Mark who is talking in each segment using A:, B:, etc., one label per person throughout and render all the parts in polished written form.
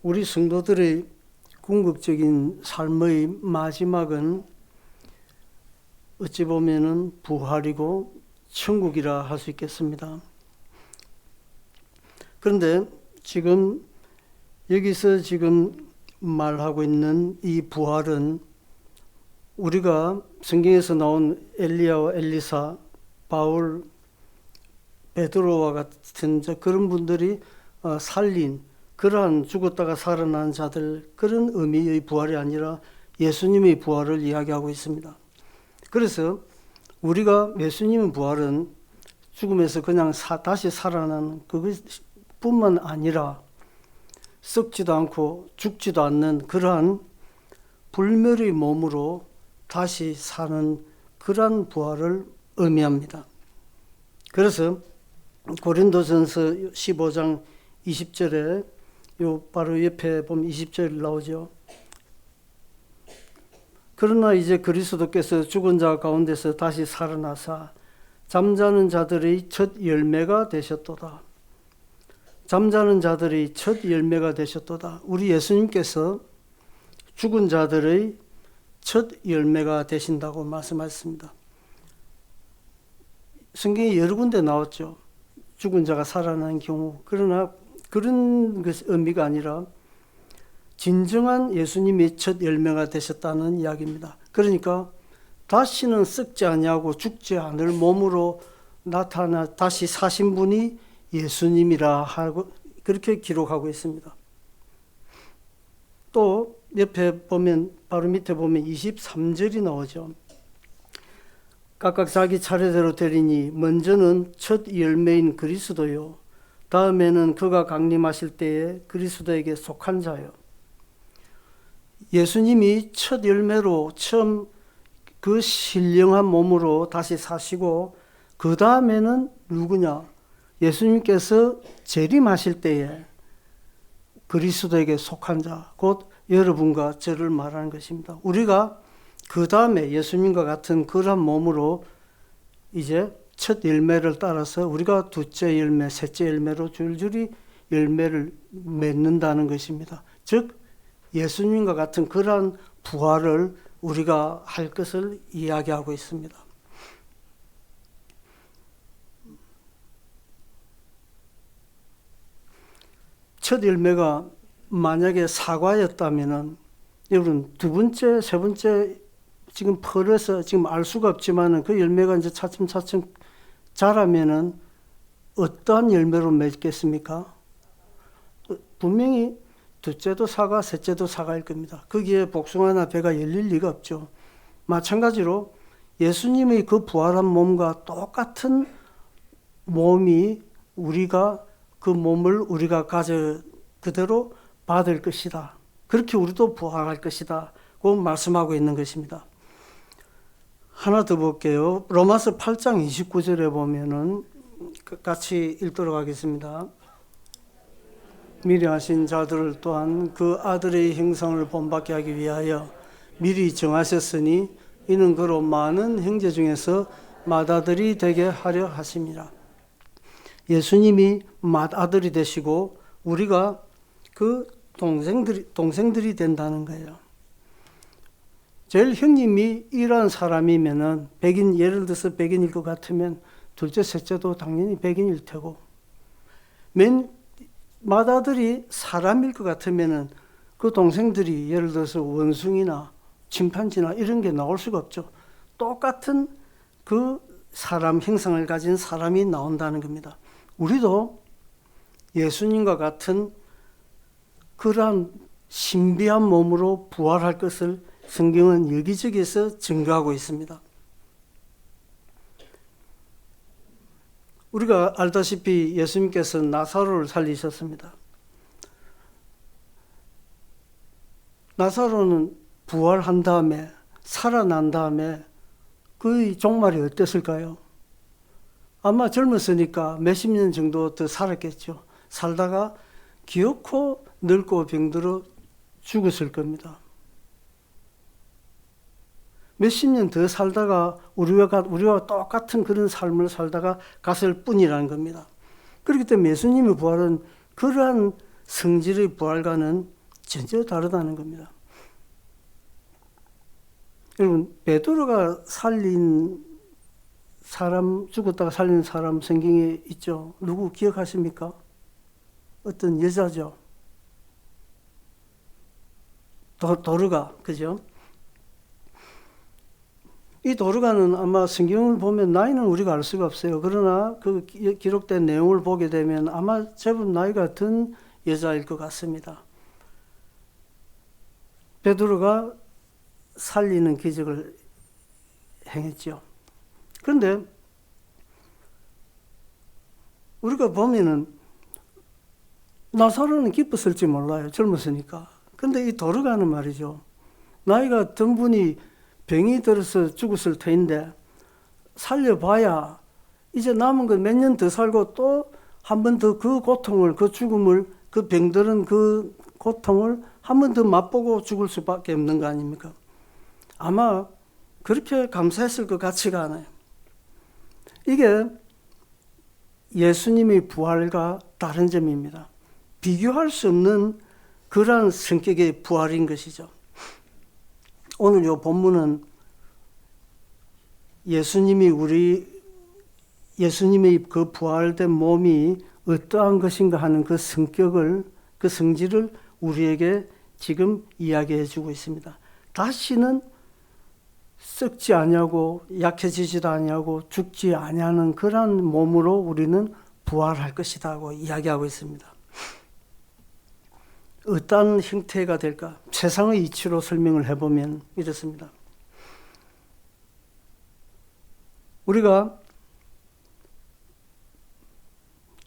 A: 우리 성도들의 궁극적인 삶의 마지막은 어찌 보면은 부활이고 천국이라 할 수 있겠습니다. 그런데 지금 여기서 말하고 있는 이 부활은 우리가 성경에서 나온 엘리야와 엘리사, 바울, 베드로와 같은 그런 분들이 살린 그러한 죽었다가 살아난 자들, 그런 의미의 부활이 아니라 예수님의 부활을 이야기하고 있습니다. 그래서 우리가 예수님의 부활은 죽음에서 그냥 다시 살아나는 그것뿐만 아니라 썩지도 않고 죽지도 않는 그러한 불멸의 몸으로 다시 사는 그러한 부활을 의미합니다. 그래서 고린도전서 15장 20절에 요 바로 옆에 보면 20절 나오죠. 그러나 이제 그리스도께서 죽은 자 가운데서 다시 살아나사 잠자는 자들의 첫 열매가 되셨도다. 잠자는 자들의 첫 열매가 되셨도다. 우리 예수님께서 죽은 자들의 첫 열매가 되신다고 말씀하셨습니다. 성경에 여러 군데 나왔죠. 죽은 자가 살아나는 경우. 그러나 그런 의미가 아니라 진정한 예수님이 첫 열매가 되셨다는 이야기입니다. 그러니까 다시는 썩지 아니하고 죽지 않을 몸으로 나타나 다시 사신 분이 예수님이라 하고 그렇게 기록하고 있습니다. 또 옆에 보면 바로 밑에 보면 23절이 나오죠. 각각 자기 차례대로 되리니 먼저는 첫 열매인 그리스도요, 다음에는 그가 강림하실 때에 그리스도에게 속한 자요. 예수님이 첫 열매로 처음 그 신령한 몸으로 다시 사시고 그 다음에는 누구냐? 예수님께서 재림하실 때에 그리스도에게 속한 자, 곧 여러분과 저를 말하는 것입니다. 우리가 그 다음에 예수님과 같은 그러한 몸으로 이제 첫 열매를 따라서 우리가 둘째 열매, 셋째 열매로 줄줄이 열매를 맺는다는 것입니다. 즉 예수님과 같은 그러한 부활을 우리가 할 것을 이야기하고 있습니다. 첫 열매가 만약에 사과였다면은 여러분 두 번째, 세 번째 지금 펄어서 지금 알 수가 없지만은 그 열매가 이제 차츰차츰 자라면은 어떠한 열매로 맺겠습니까? 분명히 둘째도 사과, 셋째도 사과일 겁니다. 거기에 복숭아나 배가 열릴 리가 없죠. 마찬가지로 예수님의 그 부활한 몸과 똑같은 몸이 우리가 그 몸을 우리가 그대로 받을 것이다. 그렇게 우리도 부활할 것이다. 고 말씀하고 있는 것입니다. 하나 더 볼게요. 로마서 8장 29절에 보면은 같이 읽도록 하겠습니다. 미리 하신 자들을 또한 그 아들의 형상을 본받게 하기 위하여 미리 정하셨으니 이는 그로 많은 형제 중에서 맏아들이 되게 하려 하심이라. 예수님이 맏아들이 되시고 우리가 그 동생들이 된다는 거예요. 제일 형님이 이러한 사람이면은 예를 들어서 백인일 것 같으면 둘째, 셋째도 당연히 백인일 테고, 맏아들이 사람일 것 같으면은 그 동생들이 예를 들어서 원숭이나 침판지나 이런 게 나올 수가 없죠. 똑같은 그 사람 형상을 가진 사람이 나온다는 겁니다. 우리도 예수님과 같은 그러한 신비한 몸으로 부활할 것을 성경은 여기저기에서 증거하고 있습니다. 우리가 알다시피 예수님께서 나사로를 살리셨습니다. 나사로는 부활한 다음에 살아난 다음에 그의 종말이 어땠을까요? 아마 젊었으니까 몇십 년 정도 더 살았겠죠. 살다가 기어코 늙고 병들어 죽었을 겁니다. 몇십 년 더 살다가 우리와 똑같은 그런 삶을 살다가 갔을 뿐이라는 겁니다. 그렇기 때문에 예수님의 부활은 그러한 성질의 부활과는 전혀 다르다는 겁니다. 여러분, 베드로가 살린 사람, 죽었다가 살린 사람 성경에 있죠. 누구 기억하십니까? 어떤 여자죠. 도르가, 그죠? 이 도르가는 아마 성경을 보면 나이는 우리가 알 수가 없어요. 그러나 그 기록된 내용을 보게 되면 아마 제법 나이가 든 여자일 것 같습니다. 베드로가 살리는 기적을 행했죠. 그런데 우리가 보면은 나사로는 기뻤을지 몰라요. 젊었으니까. 근데 이 도르가는 말이죠. 나이가 든 분이 병이 들어서 죽었을 터인데 살려봐야 이제 남은 건 몇 년 더 살고 또 한 번 더 그 고통을, 그 죽음을, 그 병들은 그 고통을 한 번 더 맛보고 죽을 수밖에 없는 거 아닙니까? 아마 그렇게 감사했을 것 같지가 않아요. 이게 예수님의 부활과 다른 점입니다. 비교할 수 없는 그러한 성격의 부활인 것이죠. 오늘 이 본문은 예수님의 그 부활된 몸이 어떠한 것인가 하는 그 성격을, 그 성질을 우리에게 지금 이야기해 주고 있습니다. 다시는 썩지 아니하고 약해지지도 아니하고 죽지 아니하는 그러한 몸으로 우리는 부활할 것이라고 이야기하고 있습니다. 어떤 형태가 될까? 세상의 이치로 설명을 해보면 이렇습니다. 우리가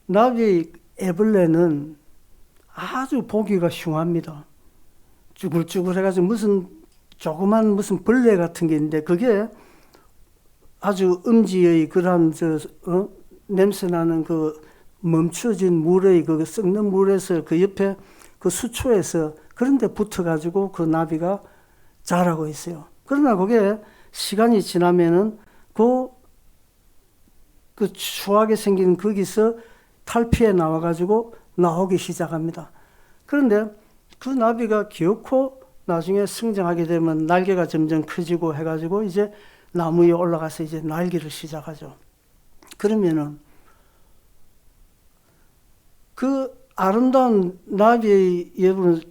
A: 나비의 애벌레는 아주 보기가 흉합니다. 쭈글쭈글해가지고 무슨 조그만 무슨 벌레 같은 게 있는데 그게 아주 음지의 그러한 냄새나는 그 멈춰진 물의 그 썩는 물에서 그 옆에 그 수초에서 그런 데 붙어가지고 그 나비가 자라고 있어요. 그러나 그게 시간이 지나면은 그 추하게 생긴 거기서 탈피해 나와가지고 나오기 시작합니다. 그런데 그 나비가 기어코 나중에 성장하게 되면 날개가 점점 커지고 해가지고 이제 나무 위에 올라가서 이제 날기를 시작하죠. 그러면은 그 아름다운 나비의 여러분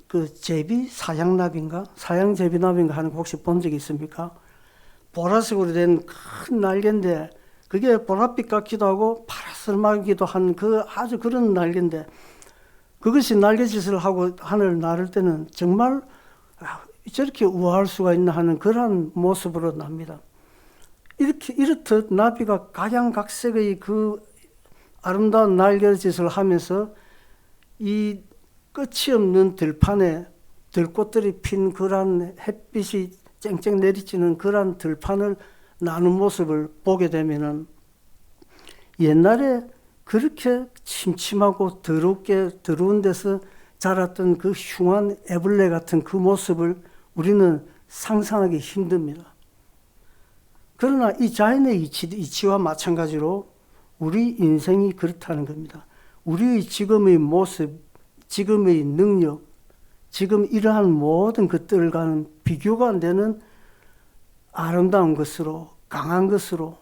A: 그 제비 사양나비인가 사양제비나비인가 하는 거 혹시 본 적 있습니까? 보라색으로 된 큰 날개인데 그게 보랏빛 같기도 하고 파라스름하기도 한 그 아주 그런 날개인데 그것이 날개짓을 하고 하늘을 나를 때는 정말 저렇게 우아할 수가 있나 하는 그러한 모습으로 납니다. 이렇듯 나비가 각양각색의 그 아름다운 날개짓을 하면서 이 끝이 없는 들판에 들꽃들이 핀 그러한 햇빛이 쨍쨍 내리치는 그러한 들판을 나는 모습을 보게 되면은 옛날에 그렇게 침침하고 더럽게 더러운 데서 자랐던 그 흉한 애벌레 같은 그 모습을 우리는 상상하기 힘듭니다. 그러나 이 자연의 이치와 마찬가지로 우리 인생이 그렇다는 겁니다. 우리의 지금의 모습, 지금의 능력, 지금 이러한 모든 것들과는 비교가 안 되는 아름다운 것으로, 강한 것으로,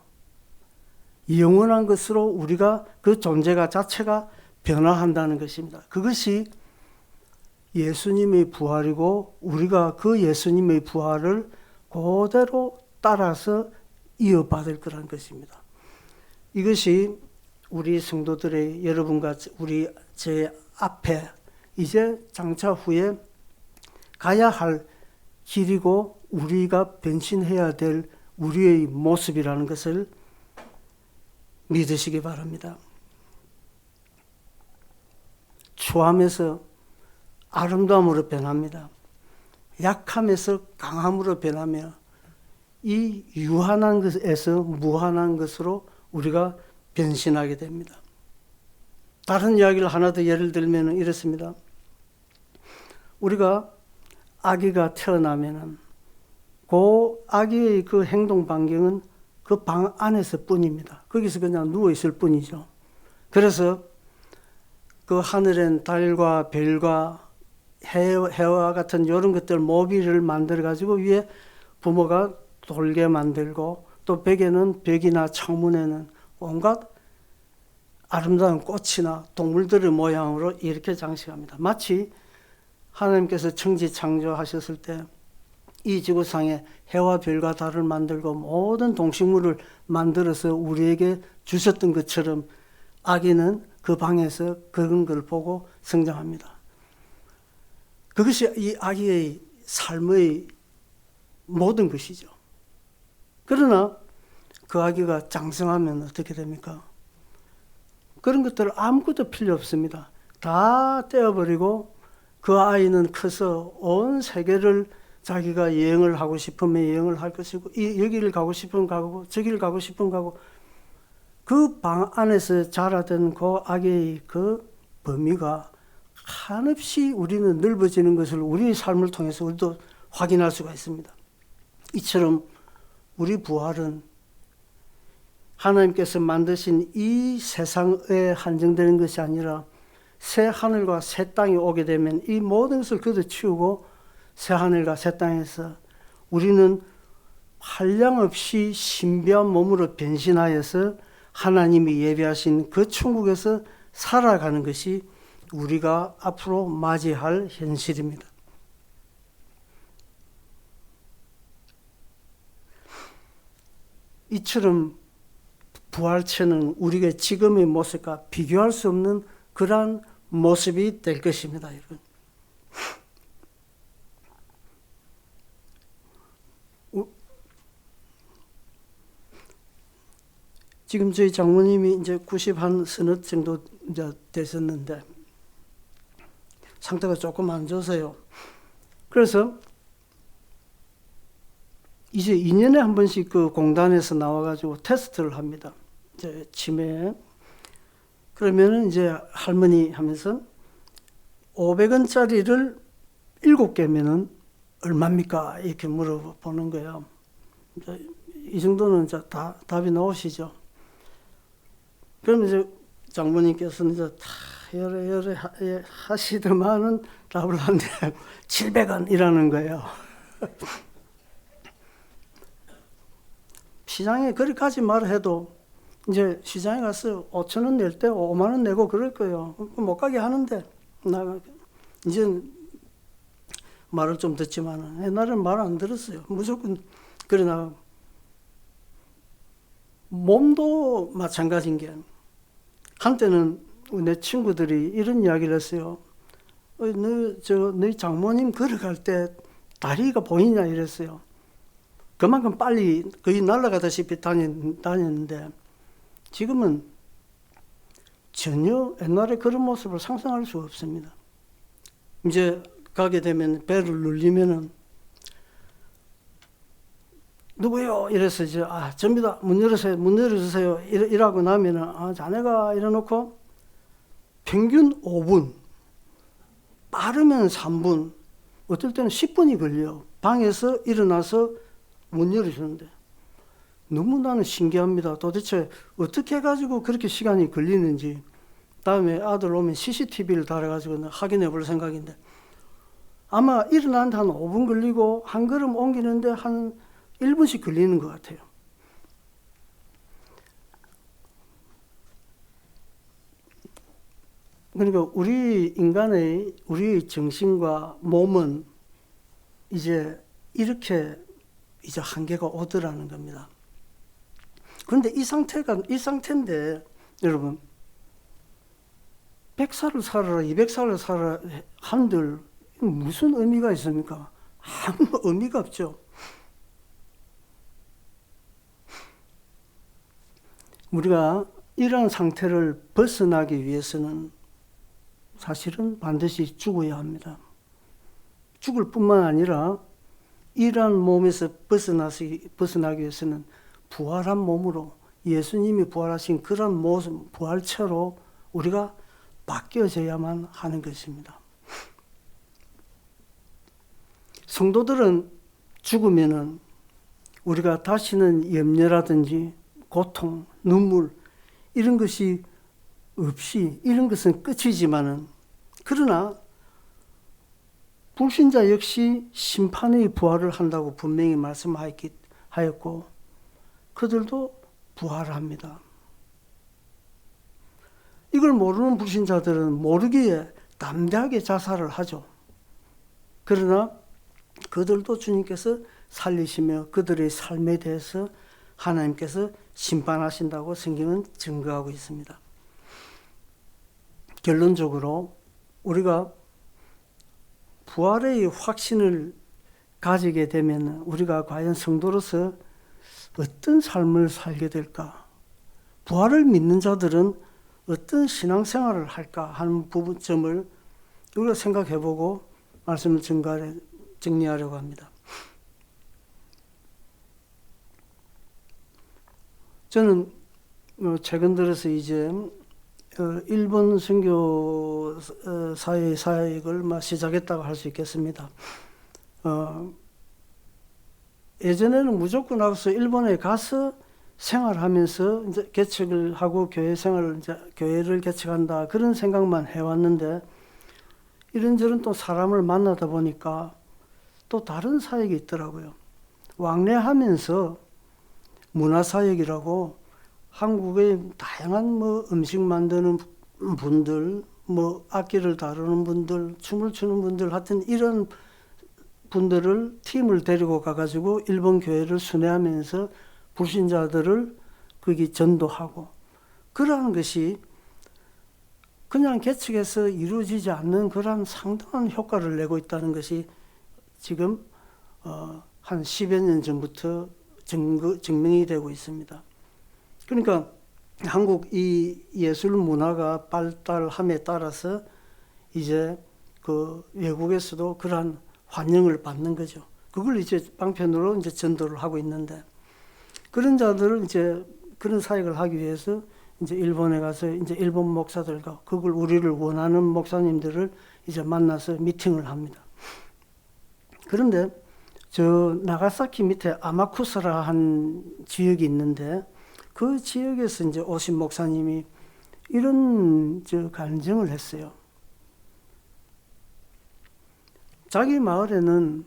A: 영원한 것으로 우리가 그 존재가 자체가 변화한다는 것입니다. 그것이 예수님의 부활이고 우리가 그 예수님의 부활을 그대로 따라서 이어받을 거라는 것입니다. 이것이 우리 성도들의 여러분과 우리 제 앞에 이제 장차 후에 가야 할 길이고 우리가 변신해야 될 우리의 모습이라는 것을 믿으시기 바랍니다. 추함에서 아름다움으로 변합니다. 약함에서 강함으로 변하며 이 유한한 것에서 무한한 것으로 우리가 변신하게 됩니다. 다른 이야기를 하나 더 예를 들면 이렇습니다. 우리가 아기가 태어나면은 그 아기의 그 행동 반경은 그 방 안에서 뿐입니다. 거기서 그냥 누워 있을 뿐이죠. 그래서 그 하늘엔 달과 별과 해와 같은 이런 것들 모비를 만들어 가지고 위에 부모가 돌게 만들고 또 벽에는 벽이나 창문에는 온갖 아름다운 꽃이나 동물들의 모양으로 이렇게 장식합니다. 마치 하나님께서 천지 창조하셨을 때 이 지구상에 해와 별과 달을 만들고 모든 동식물을 만들어서 우리에게 주셨던 것처럼 아기는 그 방에서 그런 걸 보고 성장합니다. 그것이 이 아기의 삶의 모든 것이죠. 그러나 그 아기가 장성하면 어떻게 됩니까? 그런 것들 아무것도 필요 없습니다. 다 떼어버리고 그 아이는 커서 온 세계를 자기가 여행을 하고 싶으면 여행을 할 것이고 여기를 가고 싶으면 가고 저기를 가고 싶으면 가고 그 방 안에서 자라던 그 아기의 그 범위가 한없이 우리는 넓어지는 것을 우리의 삶을 통해서 우리도 확인할 수가 있습니다. 이처럼 우리 부활은 하나님께서 만드신 이 세상에 한정되는 것이 아니라 새 하늘과 새 땅이 오게 되면 이 모든 것을 걷어치우고 새 하늘과 새 땅에서 우리는 한량없이 신비한 몸으로 변신하여서 하나님이 예비하신 그 천국에서 살아가는 것이 우리가 앞으로 맞이할 현실입니다. 이처럼 부활체는 우리가 지금의 모습과 비교할 수 없는 그러한 모습이 될 것입니다, 여러분. 지금 저희 장모님이 이제 90한 서너 정도 이제 되셨는데 상태가 조금 안 좋으세요. 그래서 이제 2년에 한 번씩 그 공단에서 나와가지고 테스트를 합니다. 이제 치매. 그러면은 이제 할머니 하면서 500원짜리를 7개면은 얼마입니까? 이렇게 물어보는 거예요. 이제 이 정도는 이제 다 답이 나오시죠. 그러면 이제 장모님께서는 이제 다 여러 하시더만은 답을 하는데 700원이라는 거예요. 시장에 그렇게까지 말해도 이제 시장에 가서 5,000원 낼 때 5만 원 내고 그럴 거예요. 못 가게 하는데 나 이제 말을 좀 듣지만 옛날에는 말 안 들었어요. 무조건 그러나 몸도 마찬가지인 게 한때는 내 친구들이 이런 이야기를 했어요. 너희 장모님 걸어갈 때 다리가 보이냐 이랬어요. 그만큼 빨리 거의 날아가다시피 다녔는데 지금은 전혀 옛날에 그런 모습을 상상할 수 없습니다. 이제 가게 되면 배를 눌리면은 누구요? 이래서 이제 접니다. 문 열어주세요. 이라고 나면은 자네가 이래놓고 평균 5분, 빠르면 3분, 어떨 때는 10분이 걸려. 방에서 일어나서 문 열어주는데 너무 나는 신기합니다. 도대체 어떻게 해가지고 그렇게 시간이 걸리는지. 다음에 아들 오면 CCTV를 달아가지고 확인해 볼 생각인데 아마 일어나는데 한 5분 걸리고 한 걸음 옮기는데 한 1분씩 걸리는 것 같아요. 그러니까 우리 정신과 몸은 이제 이렇게 이제 한계가 오더라는 겁니다. 그런데 이 상태인데 여러분 100살을 살아라 200살을 살아라 한들 무슨 의미가 있습니까? 아무 의미가 없죠. 우리가 이런 상태를 벗어나기 위해서는 사실은 반드시 죽어야 합니다. 죽을 뿐만 아니라 이러한 몸에서 벗어나기 위해서는 부활한 몸으로 예수님이 부활하신 그런 모습, 부활체로 우리가 바뀌어져야만 하는 것입니다. 성도들은 죽으면은 우리가 다시는 염려라든지 고통, 눈물 이런 것이 없이 이런 것은 끝이지만은 그러나 불신자 역시 심판의 부활을 한다고 분명히 말씀하였고 그들도 부활합니다. 이걸 모르는 불신자들은 모르기에 담대하게 자살을 하죠. 그러나 그들도 주님께서 살리시며 그들의 삶에 대해서 하나님께서 심판하신다고 성경은 증거하고 있습니다. 결론적으로 우리가 부활의 확신을 가지게 되면 우리가 과연 성도로서 어떤 삶을 살게 될까? 부활을 믿는 자들은 어떤 신앙생활을 할까 하는 부분점을 우리가 생각해보고 말씀을 정리하려고 합니다. 저는 최근 들어서 이제 일본 선교 사역을 시작했다고 할 수 있겠습니다. 예전에는 무조건 나가서 일본에 가서 생활하면서 이제 개척을 하고 교회를 개척한다 그런 생각만 해왔는데 이런저런 또 사람을 만나다 보니까 또 다른 사역이 있더라고요. 왕래하면서 문화사역이라고 한국의 다양한 음식 만드는 분들, 악기를 다루는 분들, 춤을 추는 분들, 하여튼 이런 분들을 팀을 데리고 가가지고 일본 교회를 순회하면서 불신자들을 거기 전도하고 그러한 것이 그냥 개척해서 이루어지지 않는 그런 상당한 효과를 내고 있다는 것이 지금 한 10여 년 전부터 증명이 되고 있습니다. 그러니까 한국 이 예술 문화가 발달함에 따라서 이제 그 외국에서도 그러한 환영을 받는 거죠. 그걸 이제 방편으로 이제 전도를 하고 있는데 그런 자들을 이제 그런 사역을 하기 위해서 이제 일본에 가서 이제 일본 목사들과 그걸 우리를 원하는 목사님들을 이제 만나서 미팅을 합니다. 그런데 저 나가사키 밑에 아마쿠사라 한 지역이 있는데 그 지역에서 이제 오신 목사님이 이런 간증을 했어요. 자기 마을에는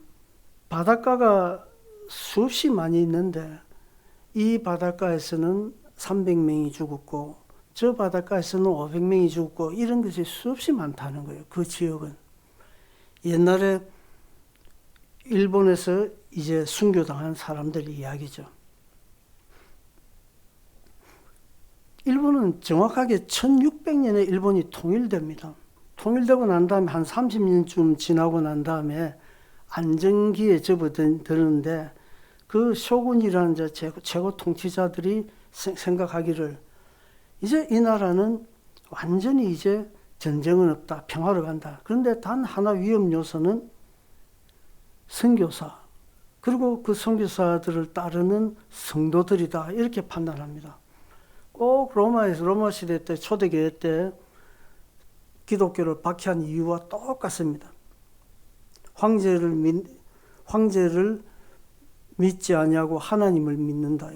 A: 바닷가가 수없이 많이 있는데 이 바닷가에서는 300명이 죽었고 저 바닷가에서는 500명이 죽었고 이런 것이 수없이 많다는 거예요. 그 지역은. 옛날에 일본에서 이제 순교당한 사람들 이야기죠. 일본은 정확하게 1600년에 일본이 통일됩니다. 통일되고 난 다음에 한 30년쯤 지나고 난 다음에 안정기에 접어드는데 그 쇼군이라는 최고 통치자들이 생각하기를 이제 이 나라는 완전히 이제 전쟁은 없다, 평화로 간다. 그런데 단 하나 위험 요소는 선교사 그리고 그 선교사들을 따르는 성도들이다 이렇게 판단합니다. 꼭 로마 시대 때 초대교회 때 기독교를 박해한 이유와 똑같습니다. 황제를 믿지 아니하고 하나님을 믿는다.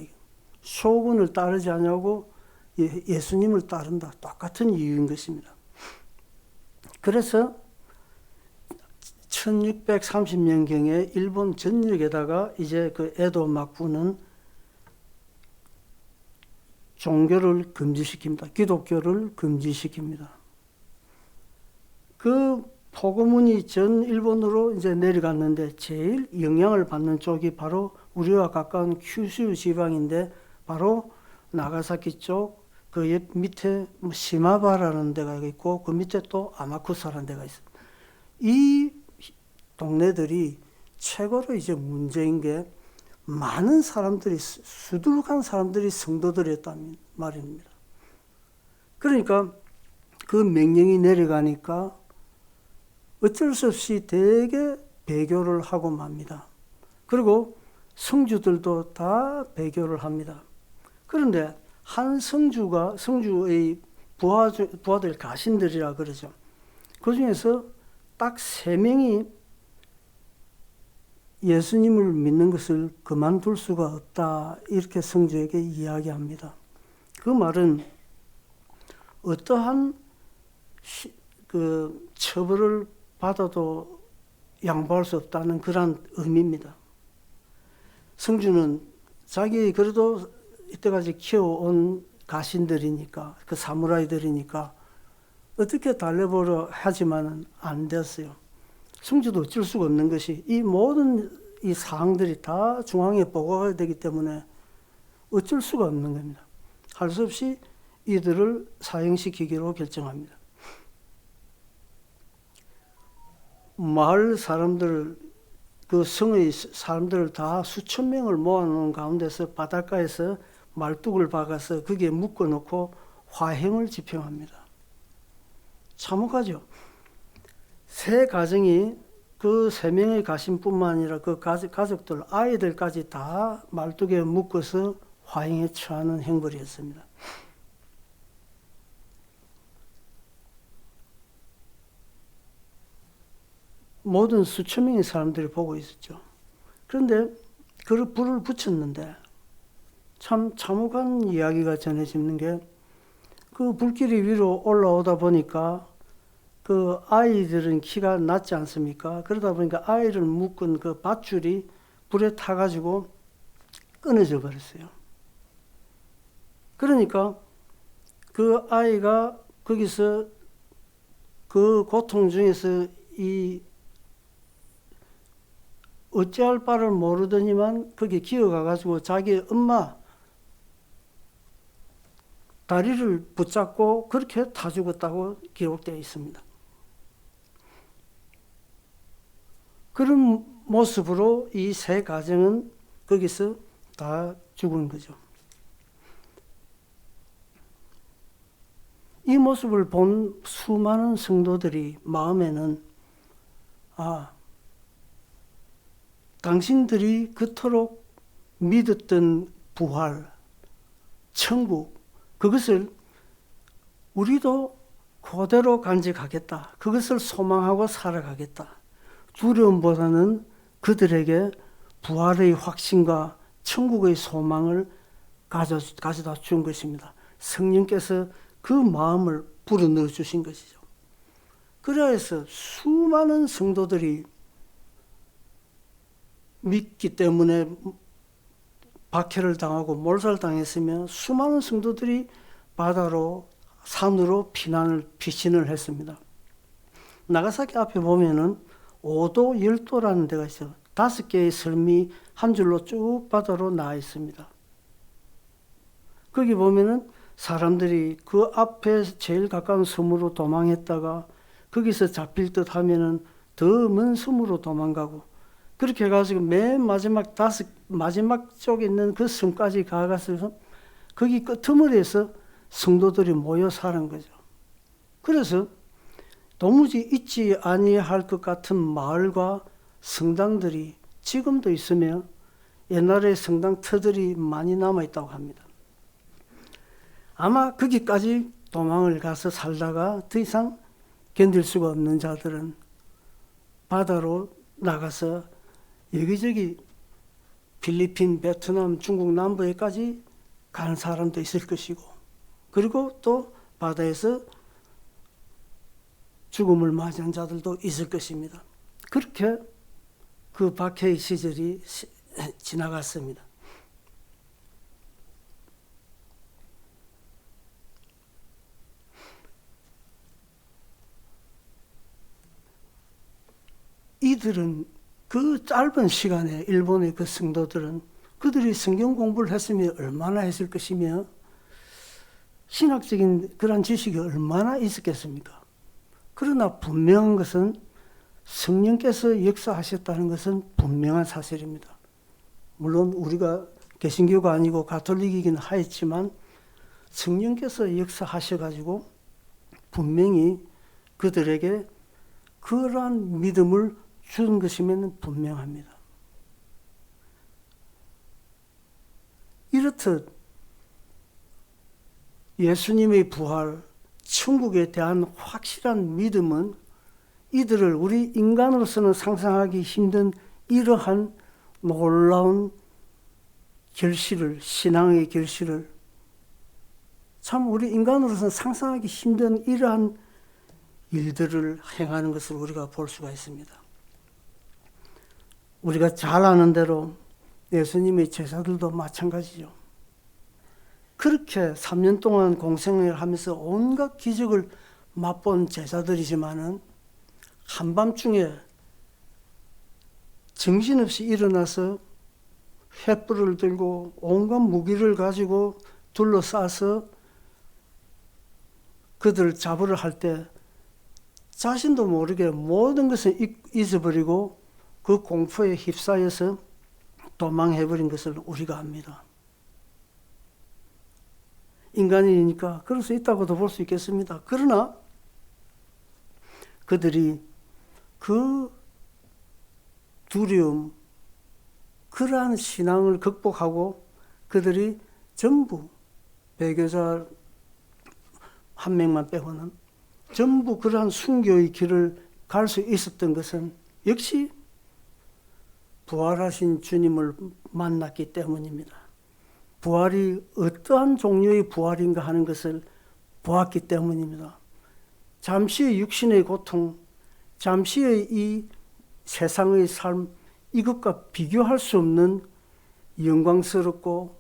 A: 쇼군을 따르지 아니하고 예수님을 따른다. 똑같은 이유인 것입니다. 그래서 1630년경에 일본 전역에다가 이제 그 에도 막부는 종교를 금지시킵니다. 기독교를 금지시킵니다. 그 포고문이 전 일본으로 이제 내려갔는데 제일 영향을 받는 쪽이 바로 우리와 가까운 큐슈 지방인데 바로 나가사키 쪽 그 옆 밑에 시마바라는 데가 있고 그 밑에 또 아마쿠사라는 데가 있습니다. 이 동네들이 최고로 이제 문제인 게 많은 사람들이 수두룩한 사람들이 성도들이었단 말입니다. 그러니까 그 명령이 내려가니까 어쩔 수 없이 대개 배교를 하고 맙니다. 그리고 성주들도 다 배교를 합니다. 그런데 한 성주의 부하들 가신들이라 그러죠. 그 중에서 딱 3명이 예수님을 믿는 것을 그만둘 수가 없다. 이렇게 성주에게 이야기합니다. 그 말은 어떠한 그 처벌을 받아도 양보할 수 없다는 그런 의미입니다. 성주는 자기 그래도 이때까지 키워온 가신들이니까, 그 사무라이들이니까 어떻게 달래보려 하지만은 안 됐어요. 성주도 어쩔 수가 없는 것이 이 모든 이 사항들이 다 중앙에 보고가 되기 때문에 어쩔 수가 없는 겁니다. 할 수 없이 이들을 사형시키기로 결정합니다. 마을 사람들, 그 성의 사람들을 다 수천 명을 모아놓은 가운데서 바닷가에서 말뚝을 박아서 거기에 묶어놓고 화형을 집행합니다. 참혹하죠. 세 가정이 그 세 명의 가신뿐만 아니라 그 가족들, 아이들까지 다 말뚝에 묶어서 화형에 처하는 형벌이었습니다. 모든 수천 명의 사람들이 보고 있었죠. 그런데 그 불을 붙였는데 참 참혹한 이야기가 전해지는 게, 그 불길이 위로 올라오다 보니까 그 아이들은 키가 낮지 않습니까? 그러다 보니까 아이를 묶은 그 밧줄이 불에 타가지고 끊어져 버렸어요. 그러니까 그 아이가 거기서 그 고통 중에서 이 어찌할 바를 모르더니만 거기 기어가가지고 자기 엄마 다리를 붙잡고 그렇게 타 죽었다고 기록되어 있습니다. 그런 모습으로 이 세 가정은 거기서 다 죽은 거죠. 이 모습을 본 수많은 성도들이 마음에는, 당신들이 그토록 믿었던 부활, 천국, 그것을 우리도 그대로 간직하겠다. 그것을 소망하고 살아가겠다. 두려움보다는 그들에게 부활의 확신과 천국의 소망을 가져다 준 것입니다. 성령께서 그 마음을 불어넣어 주신 것이죠. 그래서 수많은 성도들이 믿기 때문에 박해를 당하고 몰살당했으며 수많은 성도들이 바다로, 산으로 피신을 했습니다. 나가사키 앞에 보면은 5도 10도라는 데가 있어요. 5개의 섬이 한 줄로 쭉 바다로 나와 있습니다. 거기 보면은 사람들이 그 앞에 제일 가까운 섬으로 도망했다가 거기서 잡힐 듯 하면은 더 먼 섬으로 도망가고, 그렇게 해가지고 맨 마지막 쪽에 있는 그 섬까지 가가서 거기 끄트머리에서 성도들이 모여 사는 거죠. 그래서 도무지 잊지 아니할 것 같은 마을과 성당들이 지금도 있으며 옛날에 성당 터들이 많이 남아있다고 합니다. 아마 거기까지 도망을 가서 살다가 더 이상 견딜 수가 없는 자들은 바다로 나가서 여기저기 필리핀, 베트남, 중국 남부에까지 가는 사람도 있을 것이고, 그리고 또 바다에서 죽음을 맞이한 자들도 있을 것입니다. 그렇게 그 박해의 시절이 지나갔습니다. 이들은 그 짧은 시간에, 일본의 그 성도들은 그들이 성경 공부를 했으면 얼마나 했을 것이며 신학적인 그런 지식이 얼마나 있었겠습니까? 그러나 분명한 것은 성령께서 역사하셨다는 것은 분명한 사실입니다. 물론 우리가 개신교가 아니고 가톨릭이긴 하였지만 성령께서 역사하셔가지고 분명히 그들에게 그러한 믿음을 준 것이면 분명합니다. 이렇듯 예수님의 부활, 천국에 대한 확실한 믿음은 이들을 우리 인간으로서는 상상하기 힘든 이러한 놀라운 결실을, 신앙의 결실을, 참 우리 인간으로서는 상상하기 힘든 이러한 일들을 행하는 것을 우리가 볼 수가 있습니다. 우리가 잘 아는 대로 예수님의 제자들도 마찬가지죠. 그렇게 3년 동안 공생을 하면서 온갖 기적을 맛본 제자들이지만은 한밤중에 정신없이 일어나서 횃불을 들고 온갖 무기를 가지고 둘러싸서 그들을 잡으려 할 때 자신도 모르게 모든 것을 잊어버리고 그 공포에 휩싸여서 도망해버린 것을 우리가 압니다. 인간이니까 그럴 수 있다고도 볼 수 있겠습니다. 그러나 그들이 그 두려움, 그러한 신앙을 극복하고 그들이 전부 배교자 한 명만 빼고는 전부 그러한 순교의 길을 갈 수 있었던 것은 역시 부활하신 주님을 만났기 때문입니다. 부활이 어떠한 종류의 부활인가 하는 것을 보았기 때문입니다. 잠시의 육신의 고통, 잠시의 이 세상의 삶, 이것과 비교할 수 없는 영광스럽고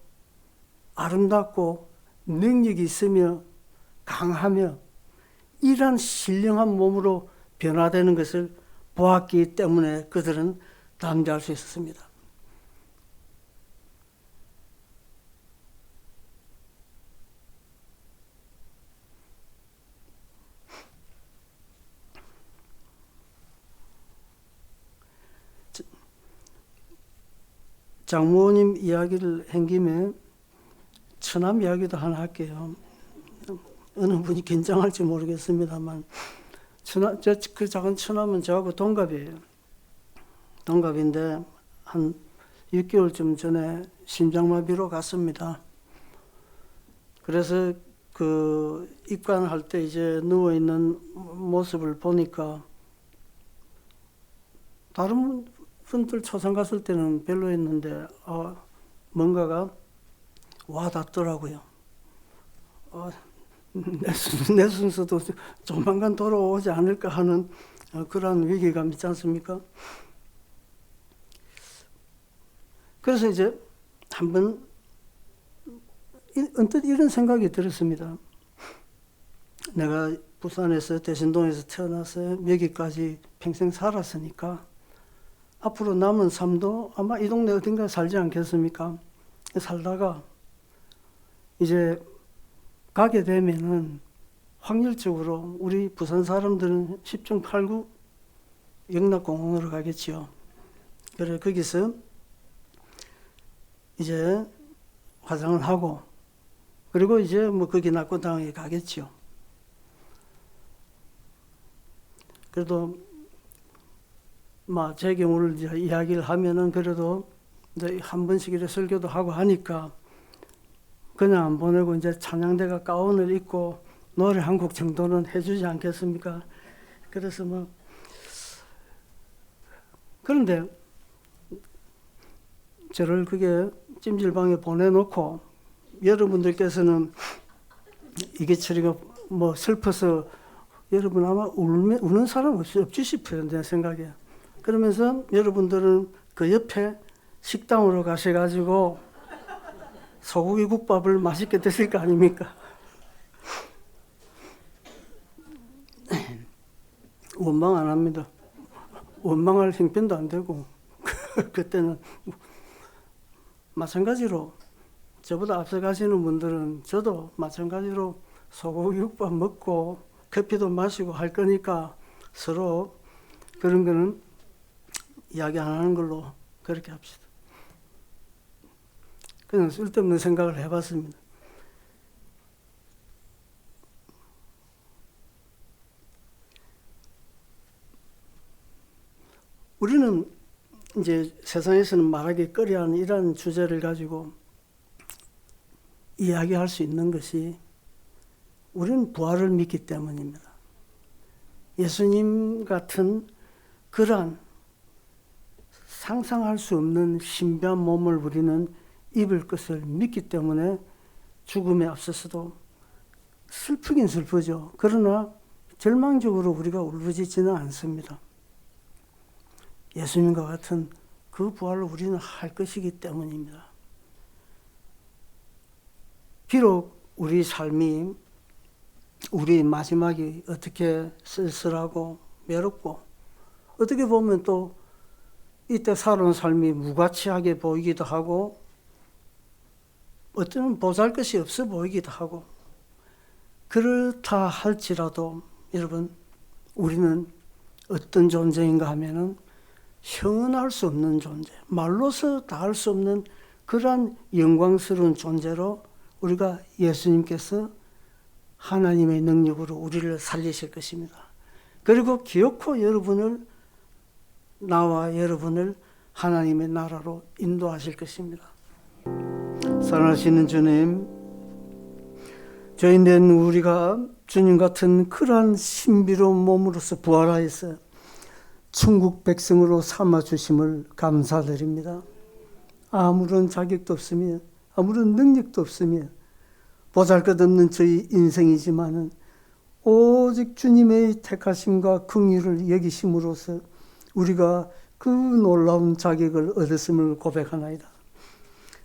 A: 아름답고 능력이 있으며 강하며 이러한 신령한 몸으로 변화되는 것을 보았기 때문에 그들은 담대할 수 있었습니다. 장모님 이야기를 한 김에 처남 이야기도 하나 할게요. 어느 분이 긴장할지 모르겠습니다만 그 작은 처남은 저하고 동갑이에요. 동갑인데 한 6개월쯤 전에 심장마비로 갔습니다. 그래서 그 입관할 때 이제 누워있는 모습을 보니까 다른 분들 초상 갔을 때는 별로였는데 뭔가가 와닿더라고요. 내 순서도 조만간 돌아오지 않을까 하는 그런 위기감 있지 않습니까? 그래서 이제 한번 언뜻 이런 생각이 들었습니다. 내가 부산에서 대신동에서 태어나서 여기까지 평생 살았으니까 앞으로 남은 삶도 아마 이 동네 어딘가에 살지 않겠습니까? 살다가 이제 가게 되면은 확률적으로 우리 부산 사람들은 10중 8구 영락공원으로 가겠지요. 그래 거기서 이제 화장을 하고 그리고 이제 뭐 거기 낙고당에 가겠지요. 그래도 제 경우를 이제 이야기를 하면은 그래도 이제 한 번씩 이렇게 설교도 하고 하니까 그냥 안 보내고 이제 찬양대가 가운을 입고 노래 한 곡 정도는 해주지 않겠습니까? 그래서 그런데 저를 그게 찜질방에 보내놓고 여러분들께서는 이게 처리가 슬퍼서 여러분 아마 우는 사람 없지 싶어요. 내 생각에. 그러면서 여러분들은 그 옆에 식당으로 가셔가지고 소고기 국밥을 맛있게 드실 거 아닙니까? 원망 안 합니다. 원망할 형편도 안 되고 그때는 마찬가지로 저보다 앞서 가시는 분들은 저도 마찬가지로 소고기 국밥 먹고 커피도 마시고 할 거니까 서로 그런 거는 이야기 안 하는 걸로 그렇게 합시다. 그냥 쓸데없는 생각을 해봤습니다. 우리는 이제 세상에서는 말하기 꺼려하는 이러한 주제를 가지고 이야기할 수 있는 것이 우리는 부활을 믿기 때문입니다. 예수님 같은 그러한 상상할 수 없는 신비한 몸을 우리는 입을 것을 믿기 때문에 죽음에 앞서서도 슬프긴 슬프죠. 그러나 절망적으로 우리가 울부짖지는 않습니다. 예수님과 같은 그 그 부활을 우리는 할 것이기 때문입니다. 비록 우리 삶이 우리 마지막이 어떻게 쓸쓸하고 외롭고 어떻게 보면 또 이때 살아온 삶이 무가치하게 보이기도 하고 어쩌면 보잘것이 없어 보이기도 하고 그렇다 할지라도 여러분 우리는 어떤 존재인가 하면은 형언할 수 없는 존재, 말로서 다 할 수 없는 그러한 영광스러운 존재로 우리가 예수님께서 하나님의 능력으로 우리를 살리실 것입니다. 그리고 기어코 여러분을 나와 여러분을 하나님의 나라로 인도하실 것입니다. 사랑하시는 주님, 죄인된 우리가 주님 같은 그러한 신비로운 몸으로서 부활하여서 천국 백성으로 삼아주심을 감사드립니다. 아무런 자격도 없으며 아무런 능력도 없으며 보잘것없는 저희 인생이지만은 오직 주님의 택하심과 긍휼을 여기심으로써 우리가 그 놀라운 자격을 얻었음을 고백하나이다.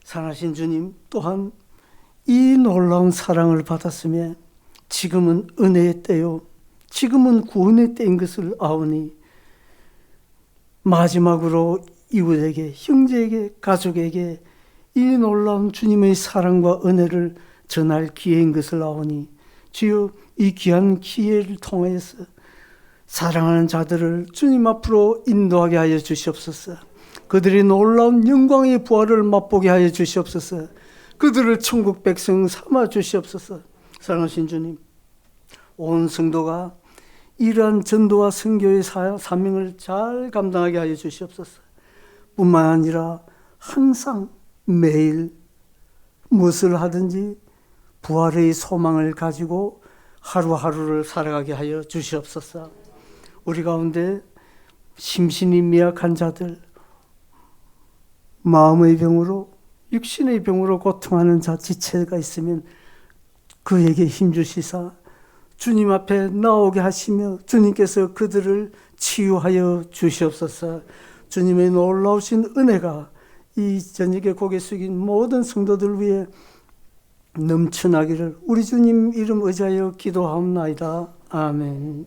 A: 사랑하신 주님, 또한 이 놀라운 사랑을 받았으며 지금은 은혜의 때요 지금은 구원의 때인 것을 아오니 마지막으로 이웃에게, 형제에게, 가족에게 이 놀라운 주님의 사랑과 은혜를 전할 기회인 것을 아오니 주여 이 귀한 기회를 통해서 사랑하는 자들을 주님 앞으로 인도하게 하여 주시옵소서. 그들이 놀라운 영광의 부활을 맛보게 하여 주시옵소서. 그들을 천국 백성 삼아 주시옵소서. 사랑하신 주님, 온 성도가 이러한 전도와 선교의 사명을 잘 감당하게 하여 주시옵소서. 뿐만 아니라 항상 매일 무엇을 하든지 부활의 소망을 가지고 하루하루를 살아가게 하여 주시옵소서. 우리 가운데 심신이 미약한 자들, 마음의 병으로 육신의 병으로 고통하는 자 지체가 있으면 그에게 힘주시사 주님 앞에 나오게 하시며 주님께서 그들을 치유하여 주시옵소서. 주님의 놀라우신 은혜가 이 저녁에 고개 숙인 모든 성도들 위해 넘쳐나기를 우리 주님 이름 의지하여 기도하옵나이다. 아멘.